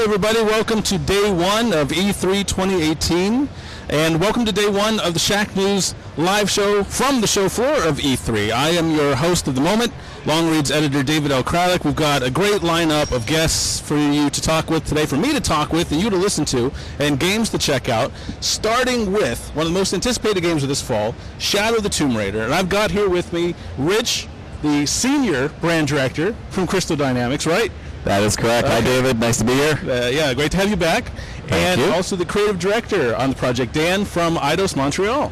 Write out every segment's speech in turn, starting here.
everybody. Welcome to day one of E3 2018, and welcome to day one of the Shack News live show from the show floor of E3. I am your host of the moment, Long Reads editor David L. Kralik. We've got a great lineup of guests for you to talk with today, for me to talk with and you to listen to, and games to check out, starting with one of the most anticipated games of this fall, Shadow of the Tomb Raider. And I've got here with me Rich, the senior brand director from Crystal Dynamics, right? That is correct. Hi, David. Nice to be here. Yeah, great to have you back. Thank you. Also the creative director on the project, Dan from Eidos Montreal.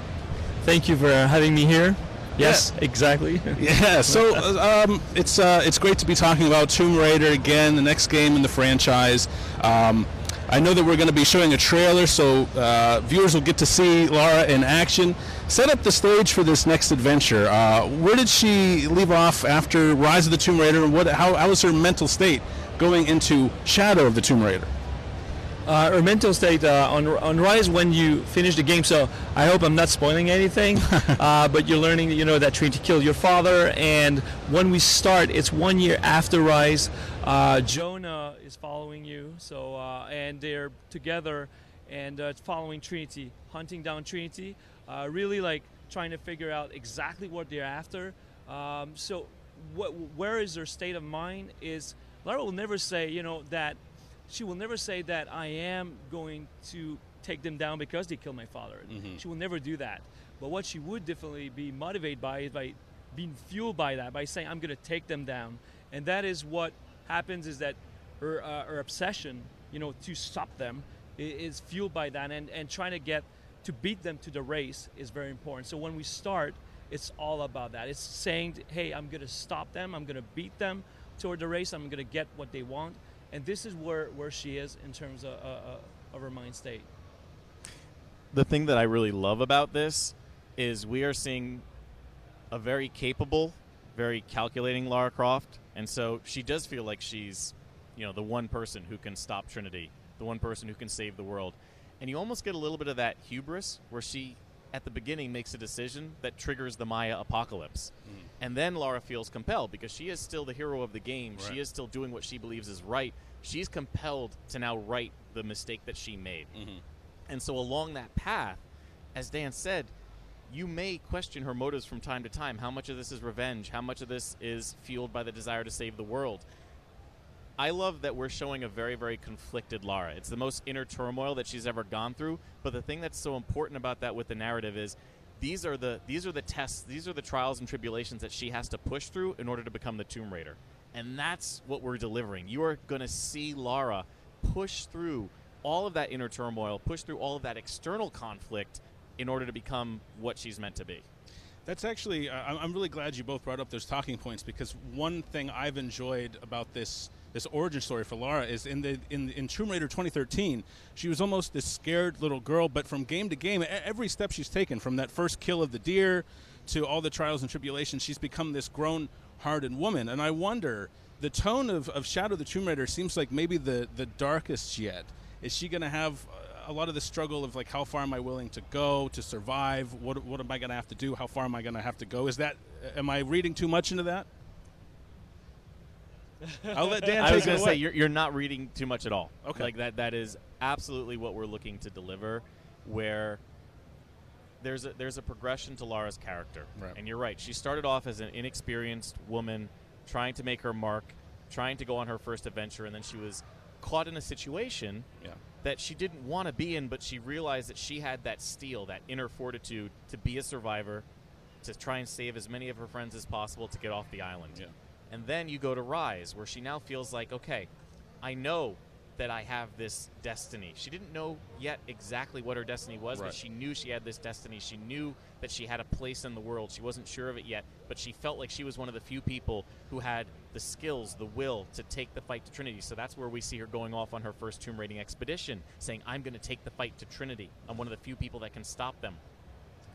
Thank you for having me here. Yes, yeah. Exactly. Yeah, so it's great to be talking about Tomb Raider again, the next game in the franchise. I know that we're going to be showing a trailer, so viewers will get to see Lara in action. Set up the stage for this next adventure. Where did she leave off after Rise of the Tomb Raider, and how was her mental state going into Shadow of the Tomb Raider? Her mental state on Rise when you finish the game, so I hope I'm not spoiling anything, but you're learning, that Trinity killed your father, and when we start, it's 1 year after Rise. Jonah is following you, so and they're together and following Trinity, hunting down Trinity, really like trying to figure out exactly what they're after. So where is her state of mind is, Lara will never say, that she will never say that I am going to take them down because they killed my father. Mm-hmm. She will never do that. But what she would definitely be motivated by is by being fueled by that, by saying I'm going to take them down. And that is what happens, is that her obsession, to stop them is fueled by that, and trying to beat them to the race is very important. So when we start, it's all about that. It's saying, hey, I'm going to stop them, I'm going to beat them toward the race, I'm going to get what they want. And this is where she is in terms of her mind state. The thing that I really love about this is we are seeing a very capable, very calculating Lara Croft. And so she does feel like she's, the one person who can stop Trinity, the one person who can save the world. And you almost get a little bit of that hubris where she, at the beginning, makes a decision that triggers the Maya apocalypse. Mm. And then Lara feels compelled because she is still the hero of the game. Right. She is still doing what she believes is right. She's compelled to now right the mistake that she made. Mm-hmm. And so along that path, as Dan said, you may question her motives from time to time. How much of this is revenge? How much of this is fueled by the desire to save the world? I love that we're showing a very, very conflicted Lara. It's the most inner turmoil that she's ever gone through. But the thing that's so important about that with the narrative is these are the tests, these are the trials and tribulations that she has to push through in order to become the Tomb Raider. And that's what we're delivering. You are going to see Lara push through all of that inner turmoil, push through all of that external conflict in order to become what she's meant to be. That's actually, I'm really glad you both brought up those talking points, because one thing I've enjoyed about this origin story for Lara is in Tomb Raider 2013, she was almost this scared little girl, but from game to game, every step she's taken, from that first kill of the deer to all the trials and tribulations, she's become this grown, hardened woman. And I wonder, the tone of Shadow of the Tomb Raider seems like maybe the darkest yet. Is she going to have a lot of the struggle of, like, how far am I willing to go to survive? What am I going to have to do? How far am I going to have to go? Am I reading too much into that? I'll let Dan take it away. I was going to say, you're not reading too much at all. Okay. Like that is absolutely what we're looking to deliver, where there's a progression to Lara's character. Right. And you're right. She started off as an inexperienced woman trying to make her mark, trying to go on her first adventure, and then she was caught in a situation that she didn't want to be in, but she realized that she had that steel, that inner fortitude to be a survivor, to try and save as many of her friends as possible to get off the island. Yeah. And then you go to Rise, where she now feels like, okay, I know that I have this destiny. She didn't know yet exactly what her destiny was, right, but she knew she had this destiny. She knew that she had a place in the world. She wasn't sure of it yet, but she felt like she was one of the few people who had the skills, the will to take the fight to Trinity. So that's where we see her going off on her first tomb raiding expedition, saying, I'm going to take the fight to Trinity. I'm one of the few people that can stop them.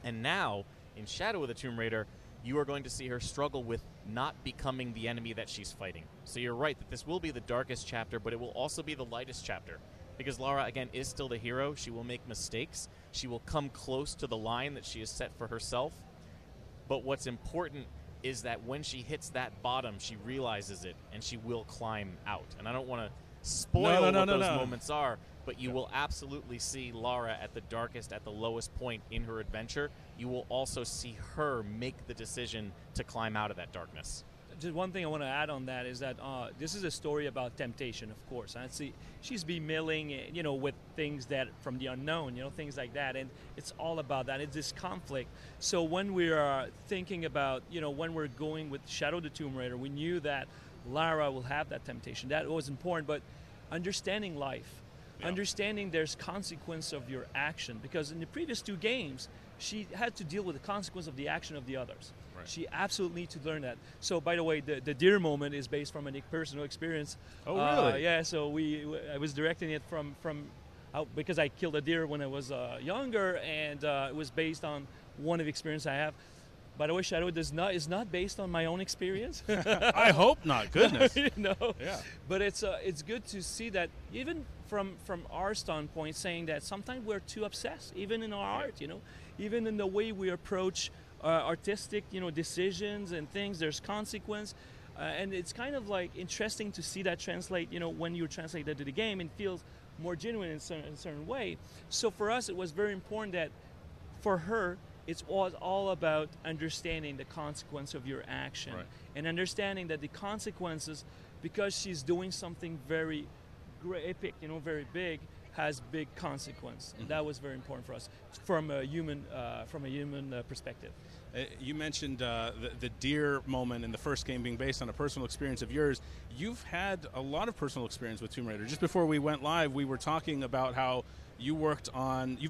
And now, in Shadow of the Tomb Raider, you are going to see her struggle with not becoming the enemy that she's fighting. So you're right that this will be the darkest chapter, but it will also be the lightest chapter. Because Lara, again, is still the hero. She will make mistakes. She will come close to the line that she has set for herself. But what's important is that when she hits that bottom, she realizes it, and she will climb out. And I don't want to spoil what those No. moments are, but you will absolutely see Lara at the darkest, at the lowest point in her adventure. You will also see her make the decision to climb out of that darkness. Just one thing I want to add on that is that this is a story about temptation, of course. And she's be milling, with things that from the unknown, things like that, and it's all about that. It's this conflict. So when we are thinking about, when we're going with Shadow the Tomb Raider, we knew that Lara will have that temptation. That was important, but understanding life, understanding there's consequence of your action, because in the previous 2 games, she had to deal with the consequence of the action of the others. Right. She absolutely needs to learn that. So, by the way, the deer moment is based from a personal experience. Oh, really? Yeah. So I was directing it from because I killed a deer when I was younger, and it was based on one of the experience I have. By the way, Shadow is not based on my own experience. I hope not. Goodness. Yeah. But it's good to see that even from our standpoint, saying that sometimes we're too obsessed, even in our art. Even in the way we approach artistic, decisions and things. There's consequence, and it's kind of like interesting to see that translate. When you translate that to the game, it feels more genuine in a certain way. So for us, it was very important that for her, it was all about understanding the consequence of your action, and understanding that the consequences, because she's doing something very epic, very big, has big consequence. And that was very important for us from a human perspective. You mentioned the deer moment in the first game being based on a personal experience of yours. You've had a lot of personal experience with Tomb Raider. Just before we went live, we were talking about how you've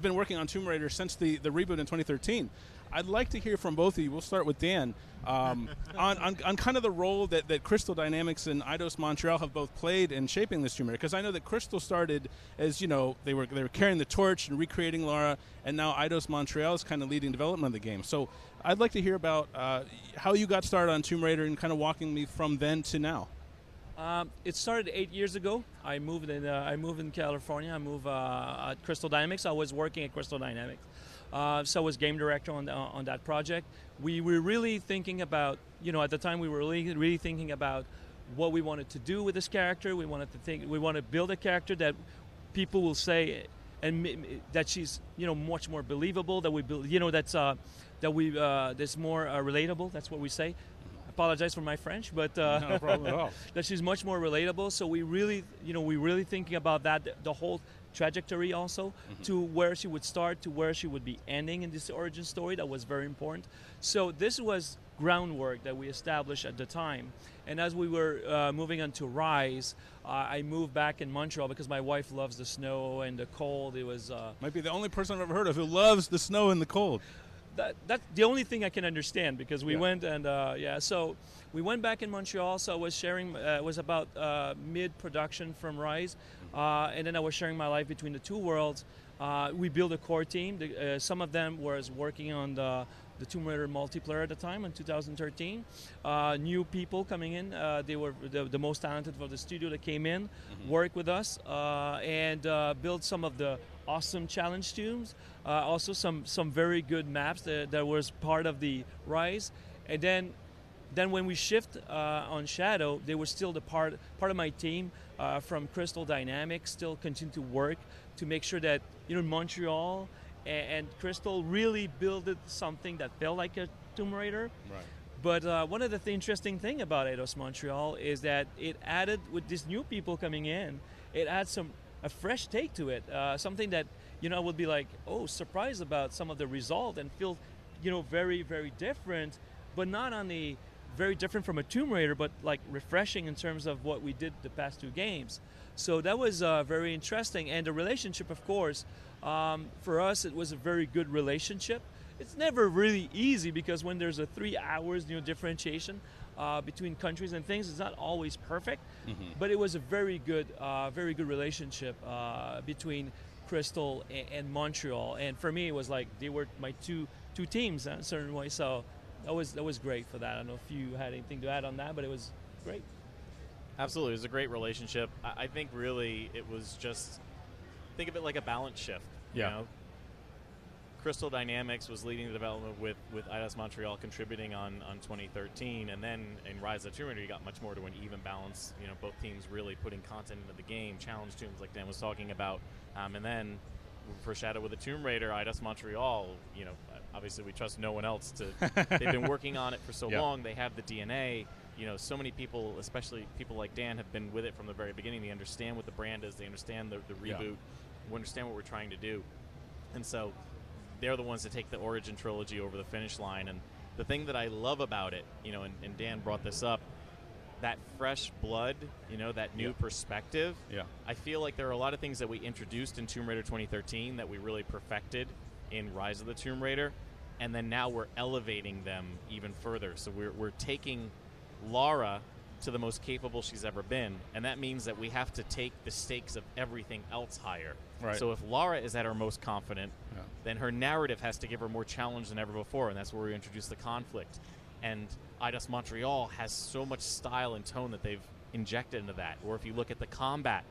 been working on Tomb Raider since the reboot in 2013. I'd like to hear from both of you. We'll start with Dan on kind of the role that Crystal Dynamics and Eidos Montreal have both played in shaping this Tomb Raider. Because I know that Crystal started as they were carrying the torch and recreating Lara, and now Eidos Montreal is kind of leading development of the game. So I'd like to hear about how you got started on Tomb Raider and kind of walking me from then to now. It started 8 years ago. I moved in California. I moved at Crystal Dynamics. I was working at Crystal Dynamics. So I was game director on that project. We were really thinking about, at the time we were really thinking about what we wanted to do with this character. We want to build a character that people will say, and that she's, much more believable. That we build, that's more relatable. That's what we say. Apologize for my French, but no problem at all. That she's much more relatable. So we really thinking about that, the whole trajectory also, to where she would start, to where she would be ending in this origin story. That was very important. So this was groundwork that we established at the time. And as we were moving on to Rise, I moved back in Montreal because my wife loves the snow and the cold. It was might be the only person I've ever heard of who loves the snow and the cold. That's the only thing I can understand, because we went and so we went back in Montreal. So I was sharing, it was about mid-production from Rise, and then I was sharing my life between the two worlds. We built a core team. Some of them was working on the Tomb Raider multiplayer at the time in 2013. New people coming in. They were the most talented of the studio that came in, worked with us, and built some of the awesome challenge tombs. Also some very good maps that was part of the Rise. And then when we shift on Shadow, they were still the part of my team from Crystal Dynamics, still continue to work to make sure that Montreal and Crystal really built something that felt like a Tomb Raider. Right. But one of the interesting thing about Eidos Montreal is that it added, with these new people coming in, it adds a fresh take to it. Something that would be like, surprised about some of the result, and feel very, very different, but not only very different from a Tomb Raider, but like refreshing in terms of what we did the past 2 games. So that was very interesting. And the relationship, of course, for us, it was a very good relationship. It's never really easy, because when there's a 3 hours differentiation between countries and things, it's not always perfect. But it was a very good relationship between Crystal and Montreal. And for me, it was like they were my two teams in a certain way. So that was great for that. I don't know if you had anything to add on that, but it was great. Absolutely. It was a great relationship. I think really it was just, think of it like a balance shift. Yeah. Crystal Dynamics was leading the development with Eidos Montreal contributing on 2013, and then in Rise of the Tomb Raider you got much more to an even balance. You know, both teams really putting content into the game, challenge tombs like Dan was talking about, and then for Shadow of the Tomb Raider, Eidos Montreal, you know, obviously we trust no one else to. They've been working on it for so long. They have the DNA. You know, so many people, especially people like Dan, have been with it from the very beginning. They understand what the brand is. They understand the reboot. We understand what we're trying to do. And so they're the ones that take the Origin trilogy over the finish line. And the thing that I love about it, you know, and Dan brought this up, that fresh blood, you know, that new perspective. Yeah. I feel like there are a lot of things that we introduced in Tomb Raider 2013 that we really perfected in Rise of the Tomb Raider. And then now we're elevating them even further. So we're taking Lara to the most capable she's ever been, and that means that we have to take the stakes of everything else higher. Right. So if Lara is at her most confident, then her narrative has to give her more challenge than ever before, and that's where we introduce the conflict. And Eidos Montreal has so much style and tone that they've injected into that. Or if you look at the combat,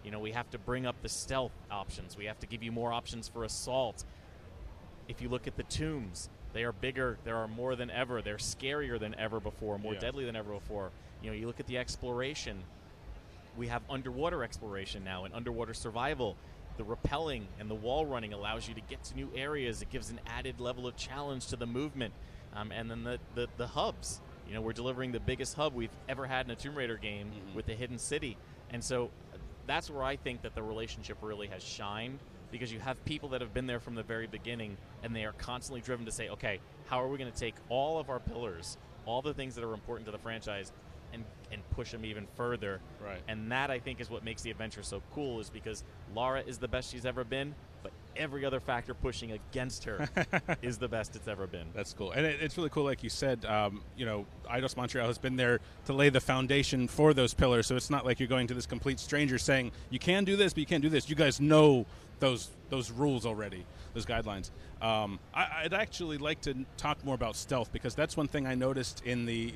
you know, we have to bring up the stealth options. We have to give you more options for assault. If you look at the tombs, they are bigger. There are more than ever. They're scarier than ever before, more deadly than ever before. You know, you look at the exploration. We have underwater exploration now and underwater survival. The rappelling and the wall running allows you to get to new areas. It gives an added level of challenge to the movement. And then the hubs. You know, we're delivering the biggest hub we've ever had in a Tomb Raider game with the Hidden City. And so that's where I think that the relationship really has shined, because you have people that have been there from the very beginning, and they are constantly driven to say, okay, how are we going to take all of our pillars, all the things that are important to the franchise, and push them even further. Right. And that, I think, is what makes the adventure so cool, is because Lara is the best she's ever been, but every other factor pushing against her is the best it's ever been. That's cool. And it's really cool, like you said, you know, Eidos Montreal has been there to lay the foundation for those pillars, so it's not like you're going to this complete stranger saying, you can do this, but you can't do this. You guys know those rules already, those guidelines. I'd actually like to talk more about stealth, because that's one thing I noticed in the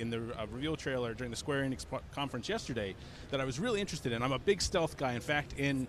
reveal trailer during the Square Enix conference yesterday that I was really interested in. I'm a big stealth guy. In fact, in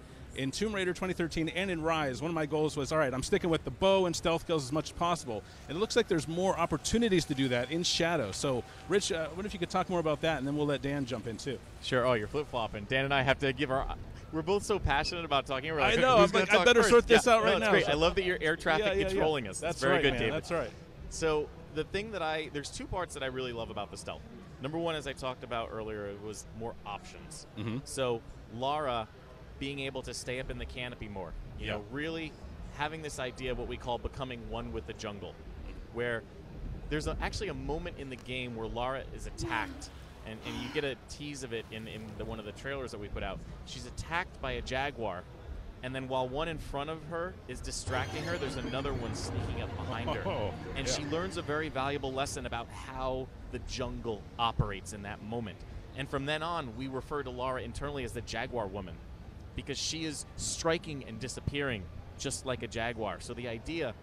Tomb Raider 2013 and in Rise, one of my goals was, all right, I'm sticking with the bow and stealth kills as much as possible. And it looks like there's more opportunities to do that in Shadow. So, Rich, I wonder if you could talk more about that, and then we'll let Dan jump in, too. Sure. Oh, you're flip-flopping. Dan and I have to give our... We're both so passionate about talking. We're like, I know. I'm like, I better sort this out right now. Great. I love that you're air traffic controlling us. That's very right, good, man. David. That's right. So the thing that there's two parts that I really love about the stealth. Number one, as I talked about earlier, was more options. So Lara being able to stay up in the canopy more. You know, really having this idea of what we call becoming one with the jungle, where there's actually a moment in the game where Lara is attacked. And you get a tease of it in one of the trailers that we put out. She's attacked by a jaguar, and then while one in front of her is distracting her, there's another one sneaking up behind her. And she learns a very valuable lesson about how the jungle operates in that moment. And from then on, we refer to Lara internally as the Jaguar Woman, because she is striking and disappearing just like a jaguar. So the idea,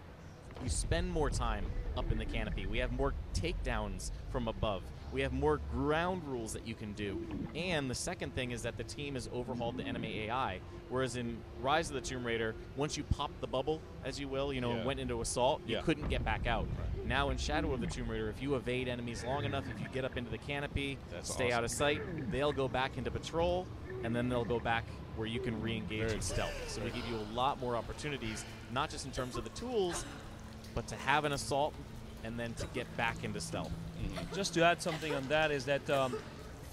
you spend more time up in the canopy. We have more takedowns from above. We have more ground rules that you can do. And the second thing is that the team has overhauled the enemy AI, whereas in Rise of the Tomb Raider, once you popped the bubble, as you will, and went into assault, you couldn't get back out. Right. Now in Shadow of the Tomb Raider, if you evade enemies long enough, if you get up into the canopy, stay out of sight, they'll go back into patrol, and then they'll go back where you can re-engage in stealth. So we give you a lot more opportunities, not just in terms of the tools, but to have an assault and then to get back into stealth. Just to add something on that is that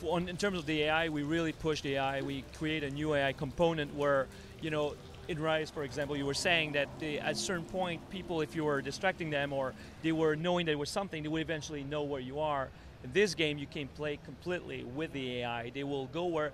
in terms of the AI, we really push the AI. We create a new AI component where, you know, in Rise, for example, you were saying that at a certain point, people, if you were distracting them or they were knowing there was something, they would eventually know where you are. In this game, you can play completely with the AI. They will go where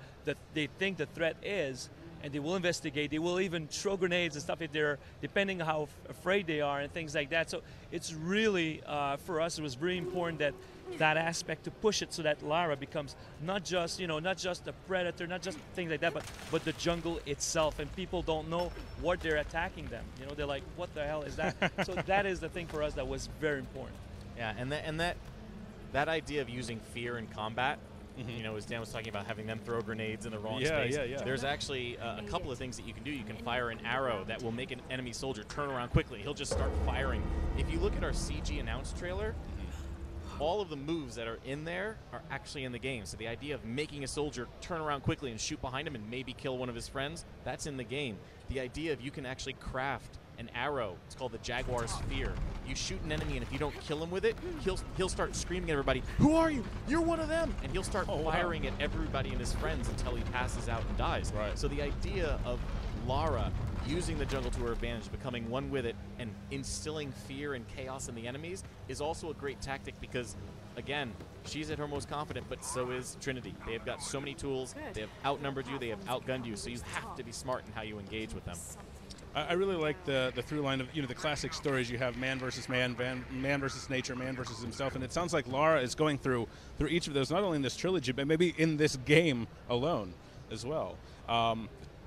they think the threat is, and they will investigate. They will even throw grenades and stuff if they're, depending on how afraid they are and things like that. So it's really, for us, it was very important that aspect to push it so that Lara becomes not just, not just a predator, not just things like that, but the jungle itself. And people don't know what they're attacking them. You know, they're like, what the hell is that? So that is the thing for us that was very important. Yeah, and that idea of using fear in combat You know, as Dan was talking about having them throw grenades in the wrong Yeah, space. yeah, yeah. There's actually a couple of things that you can do. You can fire an arrow that will make an enemy soldier turn around quickly. He'll just start firing. If you look at our CG announce trailer, all of the moves that are in there are actually in the game. So the idea of making a soldier turn around quickly and shoot behind him and maybe kill one of his friends, that's in the game. The idea of you can actually craft an arrow, it's called the Jaguar's Spear. You shoot an enemy, and if you don't kill him with it, he'll start screaming at everybody, "Who are you? You're one of them!" And he'll start firing at everybody and his friends until he passes out and dies. Right. So the idea of Lara using the jungle to her advantage, becoming one with it, and instilling fear and chaos in the enemies is also a great tactic because, again, she's at her most confident, but so is Trinity. They have got so many tools. They have outnumbered you. They have outgunned you. So you have to be smart in how you engage with them. I really like the through line of, you know, the classic stories. You have man versus man, man versus nature, man versus himself, and it sounds like Lara is going through each of those, not only in this trilogy, but maybe in this game alone as well.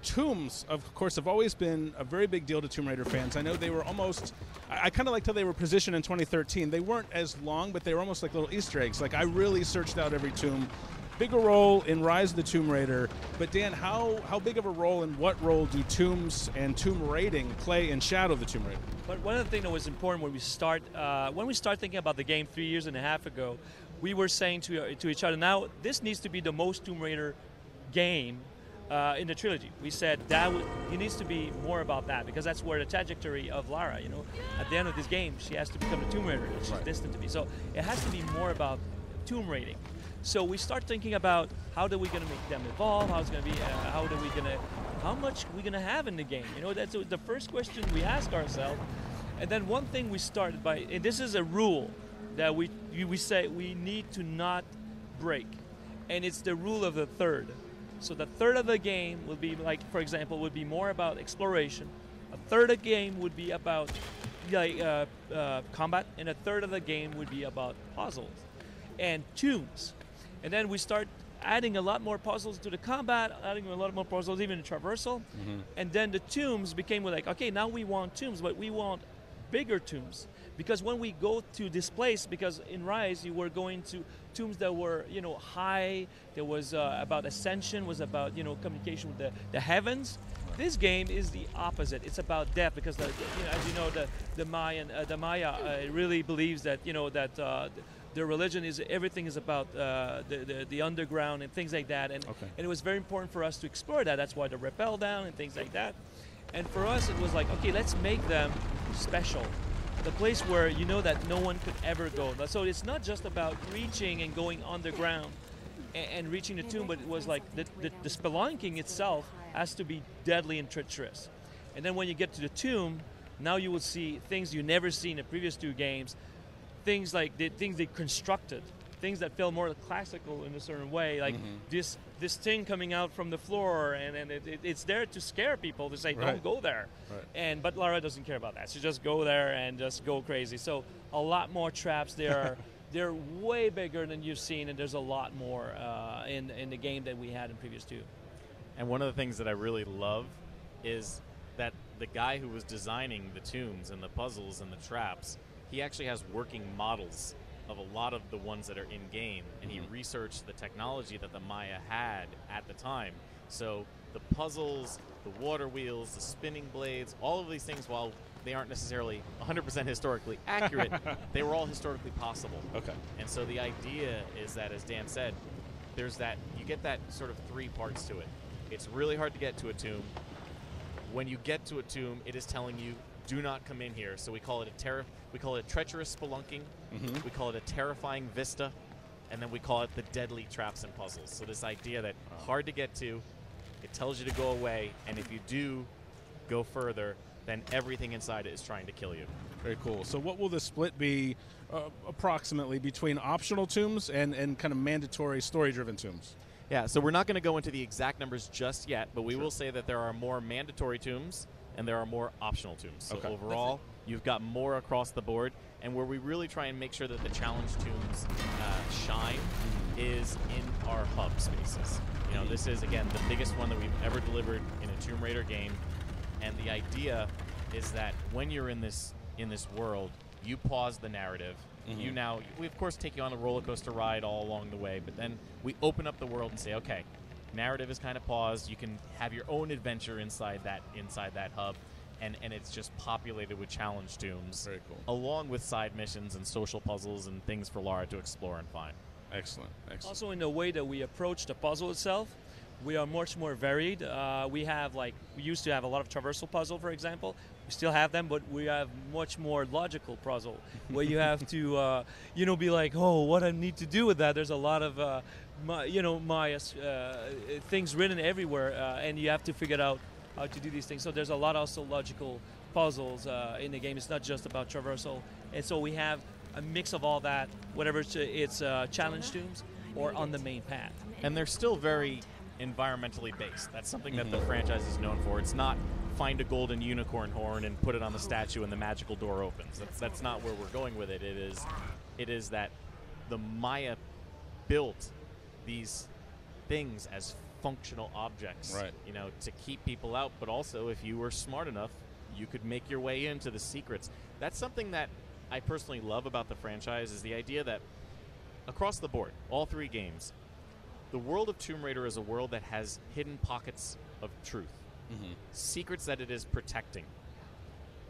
Tombs, of course, have always been a very big deal to Tomb Raider fans. I know they were almost, I kind of liked how they were positioned in 2013. They weren't as long, but they were almost like little Easter eggs. Like, I really searched out every tomb. Bigger role in Rise of the Tomb Raider. But Dan, how big of a role and what role do tombs and tomb raiding play in Shadow of the Tomb Raider? But one of the things that was important when we start thinking about the game 3.5 years ago, we were saying to each other, now this needs to be the most Tomb Raider game in the trilogy. We said it needs to be more about that because that's where the trajectory of Lara, you know, at the end of this game, she has to become a Tomb Raider that she's destined to be. So it has to be more about tomb raiding. So we start thinking about how are we going to make them evolve? How much are we going to have in the game? You know, that's the first question we ask ourselves. And then one thing we started by, and this is a rule that we say we need to not break, and it's the rule of the third. So the third of the game would be, like, for example, would be more about exploration. A third of the game would be about combat, and a third of the game would be about puzzles and tombs. And then we start adding a lot more puzzles to the combat, adding a lot more puzzles even in traversal. And then the tombs became like, okay, now we want tombs, but we want bigger tombs. Because when we go to this place, because in Rise you were going to tombs that were, you know, high, there was about ascension, was about, you know, communication with the heavens. This game is the opposite. It's about death because, as you know, the Maya really believes that, you know, that their religion is everything is about the underground and things like that, and it was very important for us to explore that. That's why the rappel down and things like that. And for us, it was like, okay, let's make them special, the place where you know that no one could ever go. So it's not just about reaching and going underground and reaching the tomb, but it was like the spelunking itself has to be deadly and treacherous. And then when you get to the tomb, now you will see things you never seen in the previous two games. Things like things they constructed, things that feel more classical in a certain way, like this thing coming out from the floor, and it's there to scare people, to say don't go there. But Lara doesn't care about that. She just go there and just go crazy. So a lot more traps there. They're way bigger than you've seen, and there's a lot more in the game that we had in previous two. And one of the things that I really love is that the guy who was designing the tombs and the puzzles and the traps, he actually has working models of a lot of the ones that are in-game, and he researched the technology that the Maya had at the time. So the puzzles, the water wheels, the spinning blades, all of these things, while they aren't necessarily 100% historically accurate, they were all historically possible. And so the idea is that, as Dan said, there's that, you get that sort of three parts to it. It's really hard to get to a tomb. When you get to a tomb, it is telling you, do not come in here. So we call it a treacherous spelunking. We call it a terrifying vista, and then we call it the deadly traps and puzzles. So this idea that hard to get to, it tells you to go away, and if you do go further, then everything inside it is trying to kill you. Very cool. So what will the split be approximately between optional tombs and kind of mandatory story-driven tombs? Yeah, so we're not going to go into the exact numbers just yet, but we will say that there are more mandatory tombs and there are more optional tombs. So overall, you've got more across the board, and where we really try and make sure that the challenge tombs shine is in our hub spaces. You know, this is, again, the biggest one that we've ever delivered in a Tomb Raider game, and the idea is that when you're in this world, you pause the narrative. We of course take you on a roller coaster ride all along the way, but then we open up the world and say, okay, narrative is kind of paused. You can have your own adventure inside that hub, and it's just populated with challenge tombs, Very cool. along with side missions and social puzzles and things for Lara to explore and find. Excellent. Also, in the way that we approach the puzzle itself, we are much more varied. We used to have a lot of traversal puzzle, for example. We still have them, but we have much more logical puzzle where you have to, be like, oh, what I need to do with that. There's a lot of, Maya things written everywhere, and you have to figure out how to do these things. So there's a lot also logical puzzles in the game. It's not just about traversal, and so we have a mix of all that, whatever it's challenge tombs or on the main path. And they're still very environmentally based. That's something that the franchise is known for. It's not find a golden unicorn horn and put it on the statue and the magical door opens. That's not where we're going with it. It is that the Maya built these things as functional objects, right, to keep people out, but also if you were smart enough, you could make your way into the secrets. That's something that I personally love about the franchise, is the idea that across the board, all three games, the world of Tomb Raider is a world that has hidden pockets of truth, secrets that it is protecting.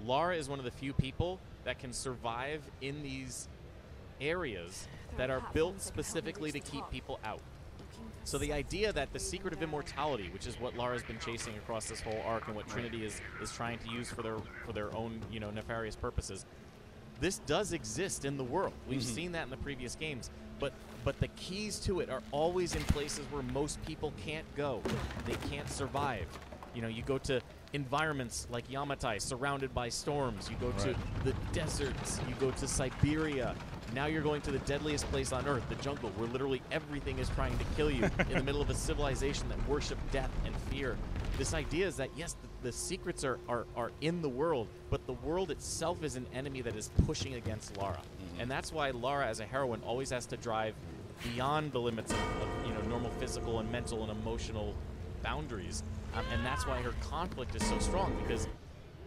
Lara is one of the few people that can survive in these areas that are built specifically to keep people out. So the idea that the secret of immortality, which is what Lara's been chasing across this whole arc and what Trinity is trying to use for their own nefarious purposes, this does exist in the world. We've seen that in the previous games, but the keys to it are always in places where most people can't go. They can't survive. You go to environments like Yamatai, surrounded by storms. You go to the deserts. You go to Siberia. Now you're going to the deadliest place on Earth, the jungle, where literally everything is trying to kill you in the middle of a civilization that worship death and fear. This idea is that, yes, the secrets are in the world, but the world itself is an enemy that is pushing against Lara. And that's why Lara, as a heroine, always has to drive beyond the limits of normal physical and mental and emotional boundaries. And that's why her conflict is so strong, because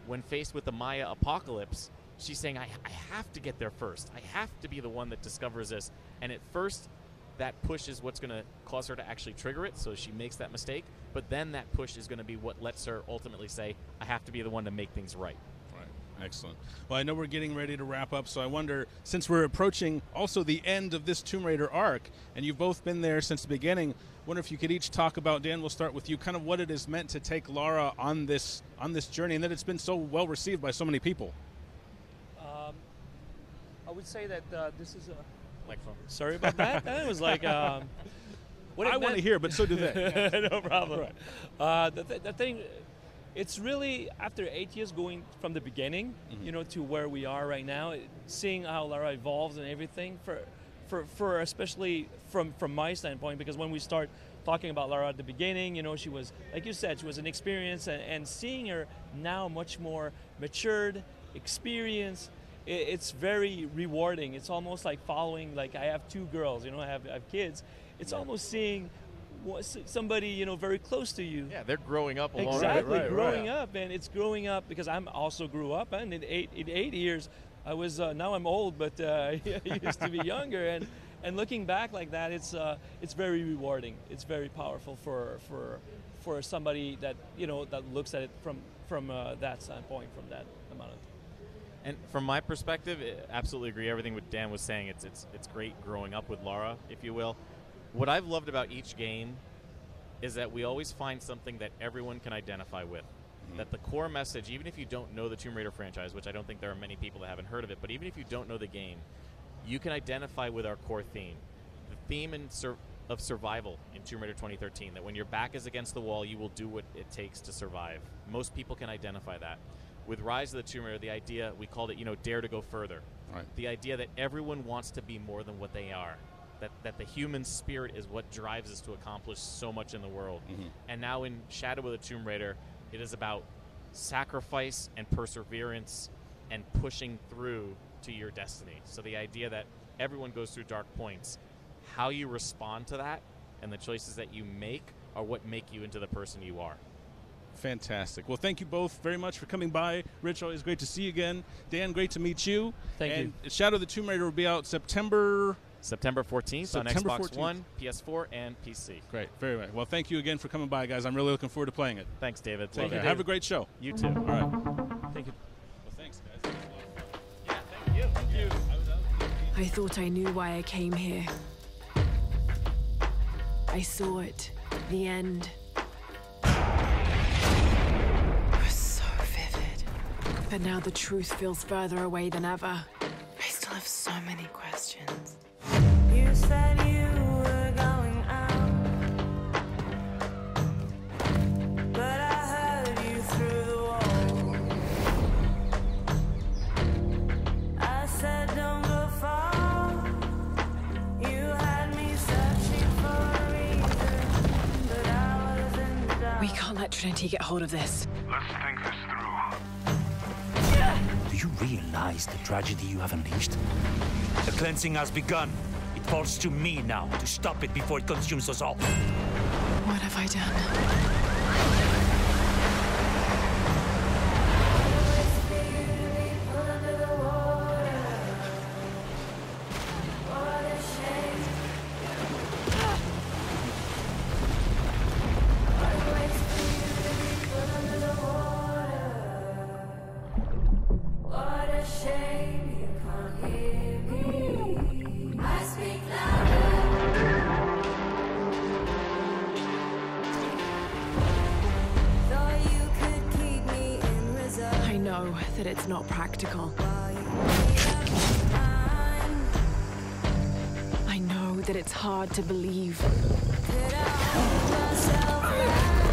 when faced with the Maya apocalypse, she's saying, I have to get there first. I have to be the one that discovers this. And at first, that push is what's going to cause her to actually trigger it, so she makes that mistake. But then that push is going to be what lets her ultimately say, I have to be the one to make things right. Right. Excellent. Well, I know we're getting ready to wrap up, so I wonder, since we're approaching also the end of this Tomb Raider arc, and you've both been there since the beginning, I wonder if you could each talk about, Dan, we'll start with you, kind of what it is meant to take Lara on this journey, and that it's been so well received by so many people. I would say that this is a Microphone. Sorry about that. It was like what I want to hear, but so do they. No problem. Right. The thing, it's really after 8 years going from the beginning, to where we are right now, seeing how Lara evolves and everything. For especially from my standpoint, because when we start talking about Lara at the beginning, she was, like you said, she was an experience, and seeing her now much more matured, experienced. It's very rewarding. It's almost like following, like I have two girls, I have kids. It's almost seeing somebody, very close to you. Yeah, they're growing up along. Exactly, growing up, and it's growing up because I'm also grew up, and in eight years, I was now I'm old, but I used to be younger, and looking back like that, it's very rewarding. It's very powerful for somebody that that looks at it from that standpoint, from that amount of. And from my perspective, I absolutely agree everything what Dan was saying. It's great growing up with Lara, if you will. What I've loved about each game is that we always find something that everyone can identify with. That the core message, even if you don't know the Tomb Raider franchise, which I don't think there are many people that haven't heard of it, but even if you don't know the game, you can identify with our core theme. The theme of survival in Tomb Raider 2013, that when your back is against the wall, you will do what it takes to survive. Most people can identify that. With Rise of the Tomb Raider, the idea, we called it, dare to go further. Right. The idea that everyone wants to be more than what they are. That the human spirit is what drives us to accomplish so much in the world. And now in Shadow of the Tomb Raider, it is about sacrifice and perseverance and pushing through to your destiny. So the idea that everyone goes through dark points. How you respond to that and the choices that you make are what make you into the person you are. Fantastic. Well, thank you both very much for coming by. Rich, always great to see you again. Dan, great to meet you. Thank you. Shadow of the Tomb Raider will be out September 14th on September Xbox 14th. One, PS4, and PC. Great. Very well. Well, thank you again for coming by, guys. I'm really looking forward to playing it. Thanks, David. Take Love care. it. Have a great show. You too. All right. Thank you. Well, thanks, guys. That was a lot of fun. Yeah, thank you. Thank you. I thought I knew why I came here. I saw it. The end. It was so vivid. But now the truth feels further away than ever. I still have so many questions. You said you were going out, but I heard you through the wall. I said don't go far. You had me searching for a reason, but I was in the dark. We can't let Trinity get hold of this. Let's think this through. Do you realize the tragedy you have unleashed? The cleansing has begun. It falls to me now to stop it before it consumes us all. What have I done? What a shame you can't hear me. I speak louder. Thought you could keep me in reserve. I know that it's not practical. While you made up your mind. I know that it's hard to believe. Could I hold myself back?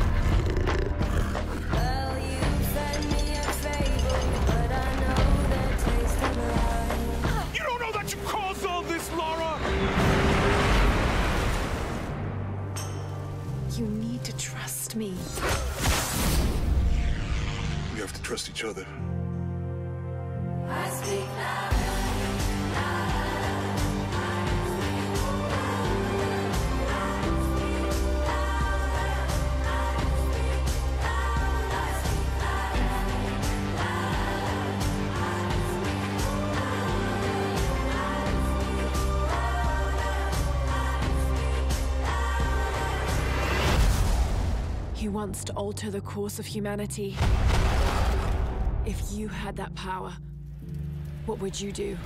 Well, you fed me a fable, but I know the taste of life. You don't know that you caused all this, Lara! You need to trust me. We have to trust each other. I speak louder. He wants to alter the course of humanity. If you had that power, what would you do?